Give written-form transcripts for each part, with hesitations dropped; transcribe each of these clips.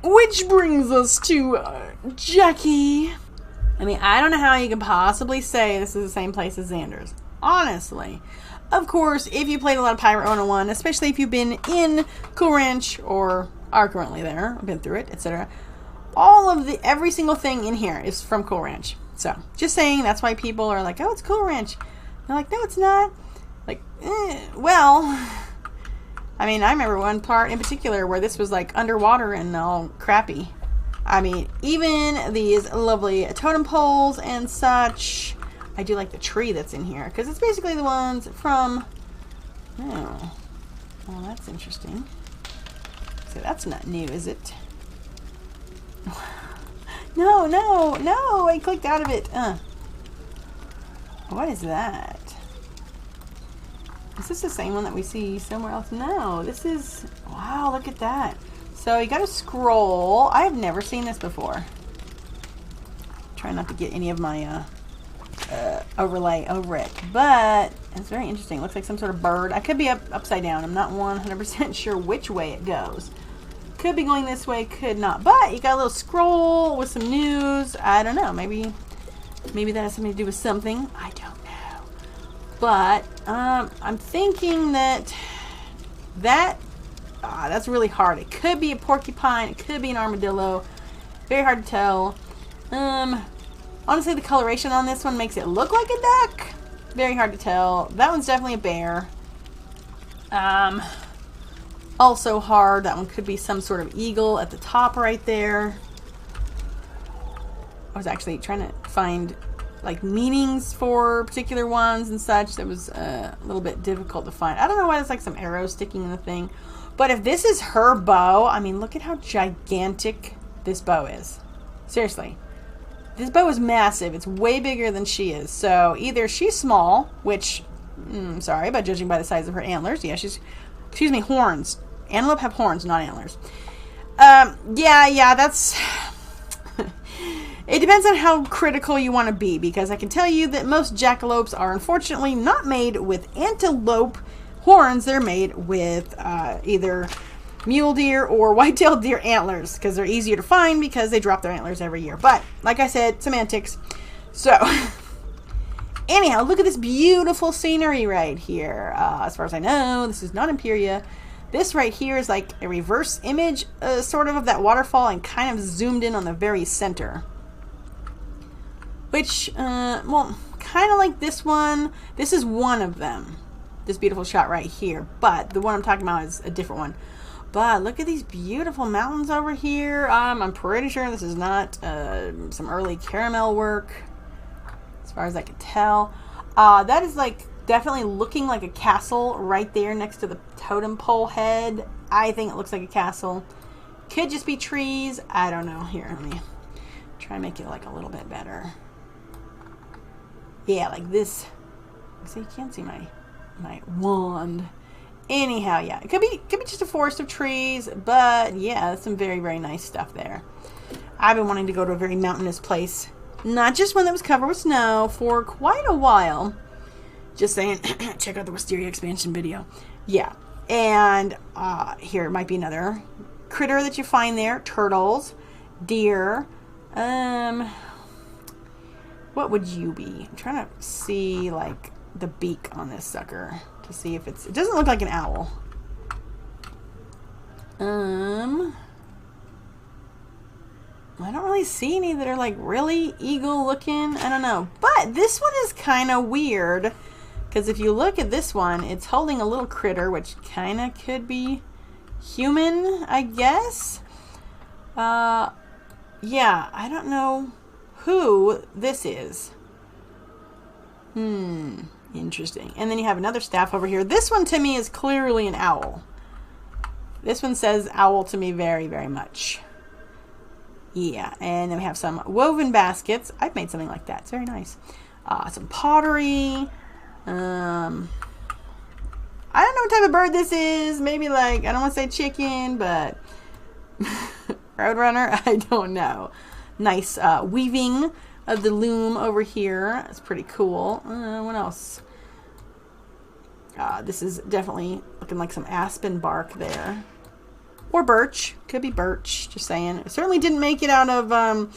Which brings us to Jackie. I mean, I don't know how you can possibly say this is the same place as Xander's. Honestly. Of course, if you played a lot of Pirate 101, especially if you've been in Cool Ranch or are currently there, been through it, etc. Every single thing in here is from Cool Ranch. So, just saying, that's why people are like, oh, it's Cool Ranch. They're like, no, it's not. Like, well, I mean, I remember one part in particular where this was like underwater and all crappy. I mean, even these lovely totem poles and such. I do like the tree that's in here because it's basically the ones from. Oh, well, that's interesting. So that's not new, is it? No, no, no! I clicked out of it. What is that? Is this the same one that we see somewhere else? No, this is. Wow, look at that. So you gotta scroll. I have never seen this before. Try not to get any of my overlay over it, but it's very interesting. It looks like some sort of bird. I could be upside down. I'm not 100% sure which way it goes. Could be going this way, could not. But you got a little scroll with some news. I don't know. Maybe that has something to do with something. I don't know. But I'm thinking that's really hard. It could be a porcupine. It could be an armadillo. Very hard to tell. Honestly, the coloration on this one makes it look like a duck. Very hard to tell. That one's definitely a bear. Also hard. That one could be some sort of eagle at the top right there. I was actually trying to find like meanings for particular ones and such. That was a little bit difficult to find. I don't know why there's like some arrows sticking in the thing. But if this is her bow, I mean, look at how gigantic this bow is. Seriously. This bow is massive. It's way bigger than she is. So either she's small, which, sorry, but judging by the size of her antlers, yeah, excuse me, horns. Antelope have horns, not antlers. Yeah, that's, it depends on how critical you want to be, because I can tell you that most jackalopes are unfortunately not made with antelope horns. They're made with either mule deer or white-tailed deer antlers, because they're easier to find because they drop their antlers every year. But like I said, semantics. So anyhow, look at this beautiful scenery right here. As far as I know, this is not Imperia. This right here is like a reverse image sort of that waterfall, and kind of zoomed in on the very center, which well, kind of like this one. This is one of them, this beautiful shot right here, but the one I'm talking about is a different one. But look at these beautiful mountains over here. I'm pretty sure this is not some early caramel work, as far as I can tell. That is like definitely looking like a castle right there next to the totem pole head. I think it looks like a castle. Could just be trees. I don't know. Here, let me try and make it like a little bit better. Yeah, like this. So you can't see my wand. Anyhow, yeah, it could be just a forest of trees, but yeah, some very, very nice stuff there. I've been wanting to go to a very mountainous place, not just one that was covered with snow, for quite a while. Just saying, check out the Wisteria expansion video. Yeah, and here might be another critter that you find there: turtles, deer. What would you be? I'm trying to see like the beak on this sucker to see if it doesn't look like an owl. I don't really see any that are like really eagle looking. I don't know, but this one is kind of weird, because if you look at this one, it's holding a little critter, which kind of could be human, I guess. Yeah, I don't know who this is. Interesting. And then you have another staff over here. This one to me is clearly an owl. This one says owl to me very, very much. Yeah, and then we have some woven baskets. I've made something like that. It's very nice. Some pottery. I don't know what type of bird this is. Maybe like, I don't want to say chicken, but roadrunner. I don't know. Nice weaving of the loom over here. It's pretty cool. What else? This is definitely looking like some aspen bark there. Or birch. Could be birch. Just saying. It certainly didn't make it out of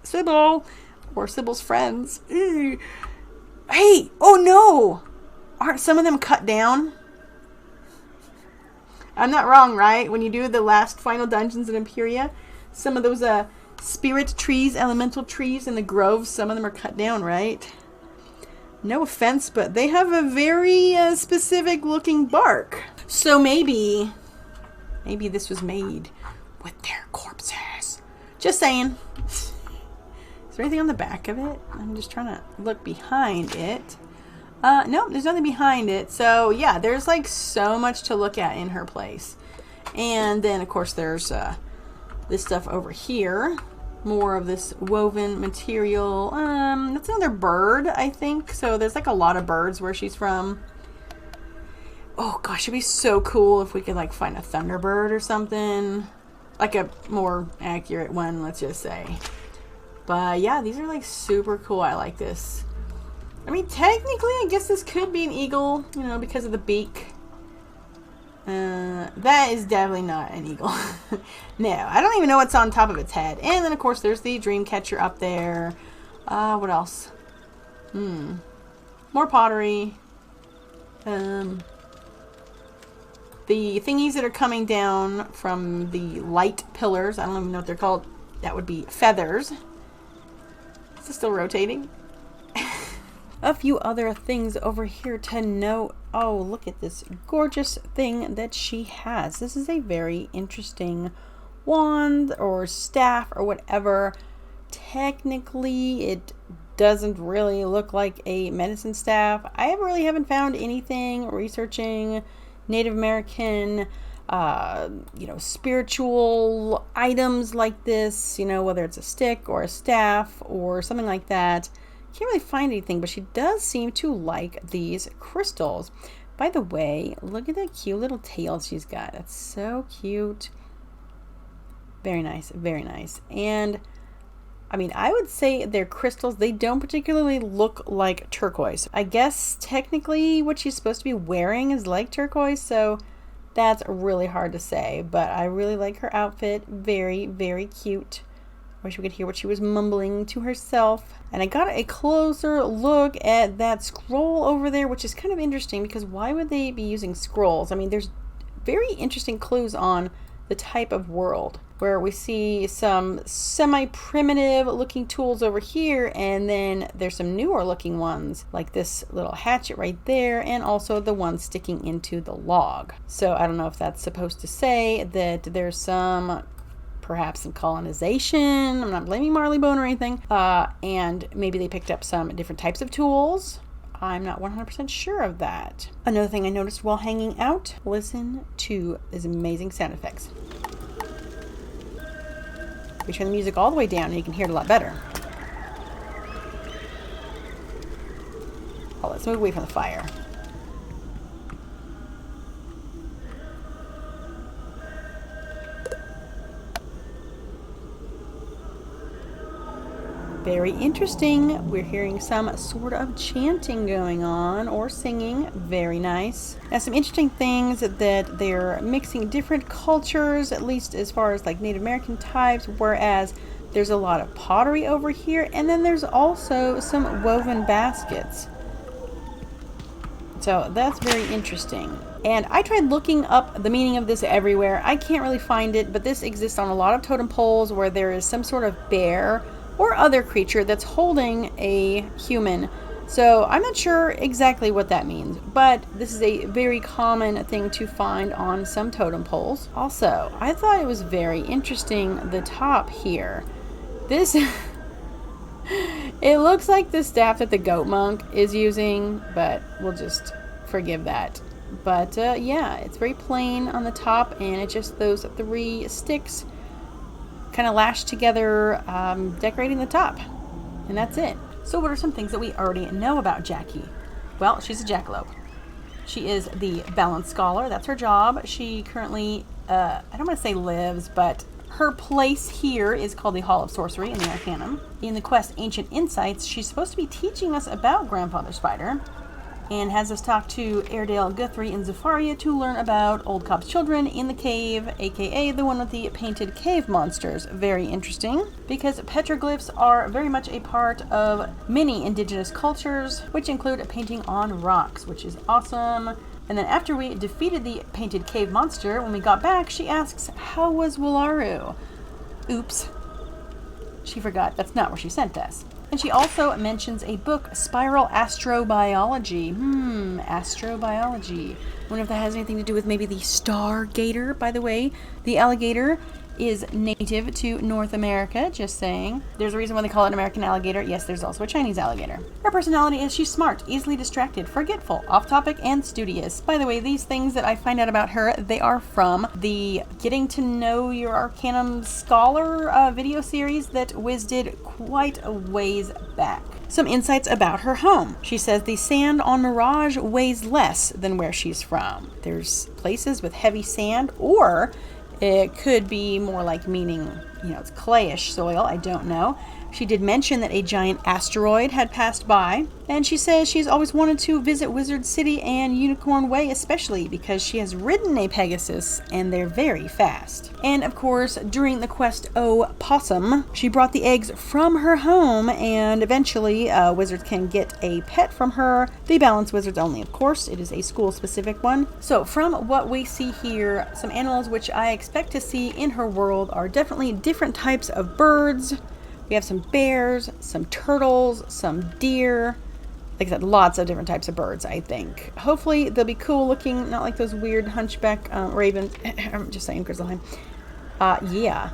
Sybil or Sybil's friends. Ew. Hey! Oh no! Aren't some of them cut down? I'm not wrong, right? When you do the last final dungeons in Imperia, some of those spirit trees, elemental trees in the groves, some of them are cut down, right? No offense, but they have a very specific looking bark. So maybe this was made with their corpses. Just saying. Is there anything on the back of it? I'm just trying to look behind it. No, there's nothing behind it. So yeah, there's like so much to look at in her place. And then of course there's this stuff over here. More of this woven material. That's another bird, I think. So there's like a lot of birds where she's from. Oh gosh, it'd be so cool if we could like find a thunderbird or something. Like a more accurate one, let's just say. But yeah, these are like super cool. I like this. I mean, technically, I guess this could be an eagle, you know, because of the beak. That is definitely not an eagle. No, I don't even know what's on top of its head. And then, of course, there's the dream catcher up there. What else? More pottery. The thingies that are coming down from the light pillars. I don't even know what they're called. That would be feathers. Is it still rotating? A few other things over here to note. Oh, look at this gorgeous thing that she has. This is a very interesting wand or staff or whatever. Technically, it doesn't really look like a medicine staff. I really haven't found anything researching Native American, spiritual items like this, whether it's a stick or a staff or something like that. Can't really find anything, but she does seem to like these crystals. By the way, look at that cute little tail she's got. That's so cute. Very nice, very nice. And I mean, I would say they're crystals. They don't particularly look like turquoise. I guess technically what she's supposed to be wearing is like turquoise, so that's really hard to say. But I really like her outfit. Very, very cute. Wish we could hear what she was mumbling to herself. And I got a closer look at that scroll over there, which is kind of interesting because why would they be using scrolls? I mean, there's very interesting clues on the type of world where we see some semi-primitive looking tools over here, and then there's some newer looking ones like this little hatchet right there, and also the one sticking into the log. So I don't know if that's supposed to say that there's perhaps some colonization. I'm not blaming Marleybone or anything. And maybe they picked up some different types of tools. I'm not 100% sure of that. Another thing I noticed while hanging out, listen to these amazing sound effects. We turn the music all the way down and you can hear it a lot better. Oh, let's move away from the fire. Very interesting. We're hearing some sort of chanting going on or singing. Very nice. Now, some interesting things that they're mixing different cultures, at least as far as like Native American types, whereas there's a lot of pottery over here, and then there's also some woven baskets. So that's very interesting. And I tried looking up the meaning of this everywhere. I can't really find it, but this exists on a lot of totem poles where there is some sort of bear or other creature that's holding a human. So I'm not sure exactly what that means, but this is a very common thing to find on some totem poles. Also, I thought it was very interesting, the top here. This, it looks like the staff that the goat monk is using, but we'll just forgive that. But yeah, it's very plain on the top, and it's just those 3 sticks kind of lashed together, decorating the top, and that's it. So what are some things that we already know about Jackie? Well, she's a jackalope. She is the balance scholar. That's her job. She currently, I don't want to say lives, but her place here is called the Hall of Sorcery in the Arcanum. In the quest Ancient Insights, she's supposed to be teaching us about Grandfather Spider. and has us talk to Airedale, Guthrie, and Zafaria to learn about Old Cobb's children in the cave, aka the one with the painted cave monsters. Very interesting, because petroglyphs are very much a part of many indigenous cultures, which include painting on rocks, which is awesome. And then after we defeated the painted cave monster, when we got back, she asks, how was Wularu? Oops. She forgot that's not where she sent us. And she also mentions a book, Spiral Astrobiology. Astrobiology. I wonder if that has anything to do with maybe the star gator. By the way, the alligator is native to North America, just saying. There's a reason why they call it an American alligator. Yes, there's also a Chinese alligator. Her personality is she's smart, easily distracted, forgetful, off-topic, and studious. By the way, these things that I find out about her, they are from the Getting to Know Your Arcanum Scholar video series that Wiz did quite a ways back. Some insights about her home. She says the sand on Mirage weighs less than where she's from. There's places with heavy sand, or it could be more like meaning, it's clayish soil. I don't know. She did mention that a giant asteroid had passed by, and she says she's always wanted to visit Wizard City and Unicorn Way, especially because she has ridden a Pegasus and they're very fast. And of course, during the quest O Possum, she brought the eggs from her home, and eventually wizards can get a pet from her. They balance wizards only, of course. It is a school-specific one. So from what we see here, some animals which I expect to see in her world are definitely different types of birds. We have some bears, some turtles, some deer. Like I said, lots of different types of birds, I think. Hopefully they'll be cool looking, not like those weird hunchback ravens. I'm just saying, Grizzleheim. Yeah.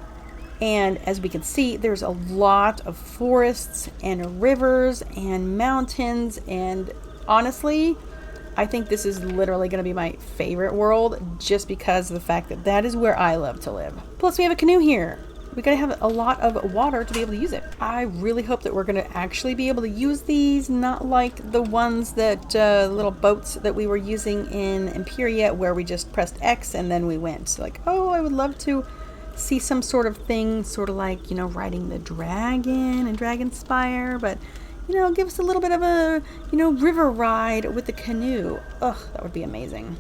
And as we can see, there's a lot of forests and rivers and mountains. And honestly, I think this is literally going to be my favorite world, just because of the fact that that is where I love to live. Plus, we have a canoe here. We gotta have a lot of water to be able to use it. I really hope that we're gonna actually be able to use these, not like the ones that, little boats that we were using in Imperia, where we just pressed X and then we went. So like, oh, I would love to see some sort of thing, sort of like, riding the dragon and Dragonspire, but, give us a little bit of a, river ride with the canoe. Ugh, that would be amazing.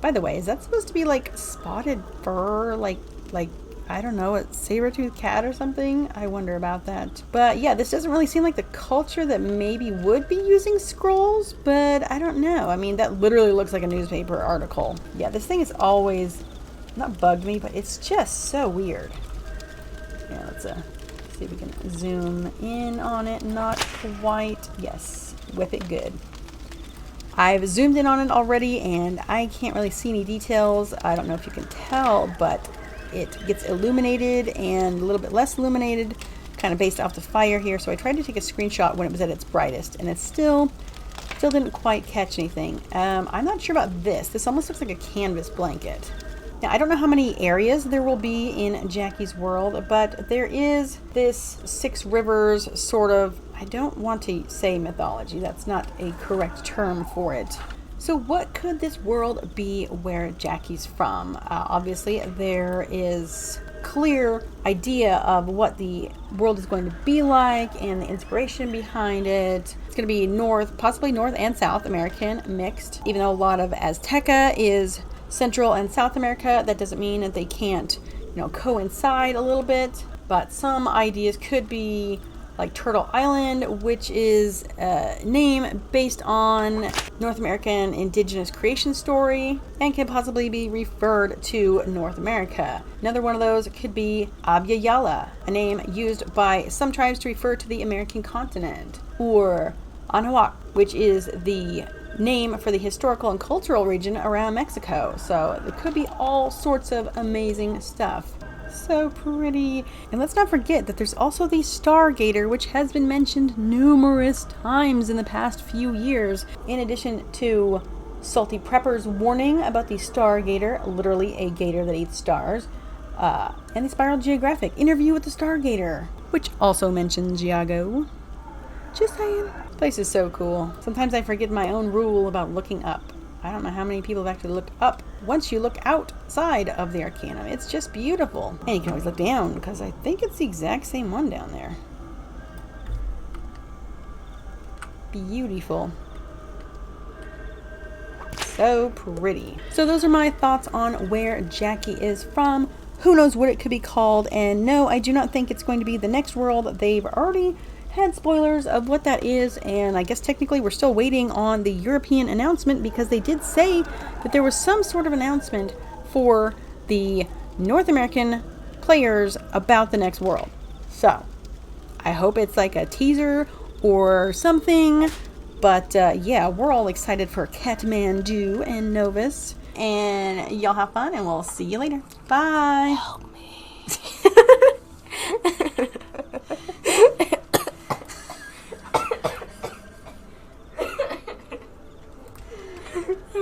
By the way, is that supposed to be like spotted fur, like, I don't know, a saber-toothed cat or something? I wonder about that. But yeah, this doesn't really seem like the culture that maybe would be using scrolls, but I don't know. I mean, that literally looks like a newspaper article. Yeah, this thing has always, not bugged me, but it's just so weird. Yeah, let's see if we can zoom in on it. Not quite. Yes, whip it good. I've zoomed in on it already, and I can't really see any details. I don't know if you can tell, but it gets illuminated and a little bit less illuminated, kind of based off the fire here. So I tried to take a screenshot when it was at its brightest, and it still didn't quite catch anything. I'm not sure about this. This almost looks like a canvas blanket. Now, I don't know how many areas there will be in JAKI'S world, but there is this 6 rivers sort of, I don't want to say mythology. That's not a correct term for it. So what could this world be where JAKI'S from? Obviously, there is clear idea of what the world is going to be like and the inspiration behind it. It's going to be possibly North and South American mixed. Even though a lot of Azteca is Central and South America, that doesn't mean that they can't, coincide a little bit. But some ideas could be like Turtle Island, which is a name based on North American indigenous creation story and can possibly be referred to North America. Another one of those could be Abyayala, a name used by some tribes to refer to the American continent, or Anahuac, which is the name for the historical and cultural region around Mexico. So there could be all sorts of amazing stuff. So pretty. And let's not forget that there's also the Star Gator, which has been mentioned numerous times in the past few years, in addition to Salty Prepper's warning about the Star Gator, literally a gator that eats stars, and the Spiral Geographic interview with the Star Gator, which also mentions Giago. Just saying. This place is so cool. Sometimes I forget my own rule about looking up. I don't know how many people have actually looked up once you look outside of the Arcanum. It's just beautiful. And you can always look down, because I think it's the exact same one down there. Beautiful. so pretty. So those are my thoughts on where Jackie is from. Who knows what it could be called, and no, I do not think it's going to be the next world. They've already had spoilers of what that is, and I guess technically we're still waiting on the European announcement, because they did say that there was some sort of announcement for the North American players about the next world. So I hope it's like a teaser or something, but yeah, we're all excited for Kathmandu and Novus, and y'all have fun, and we'll see you later. Bye.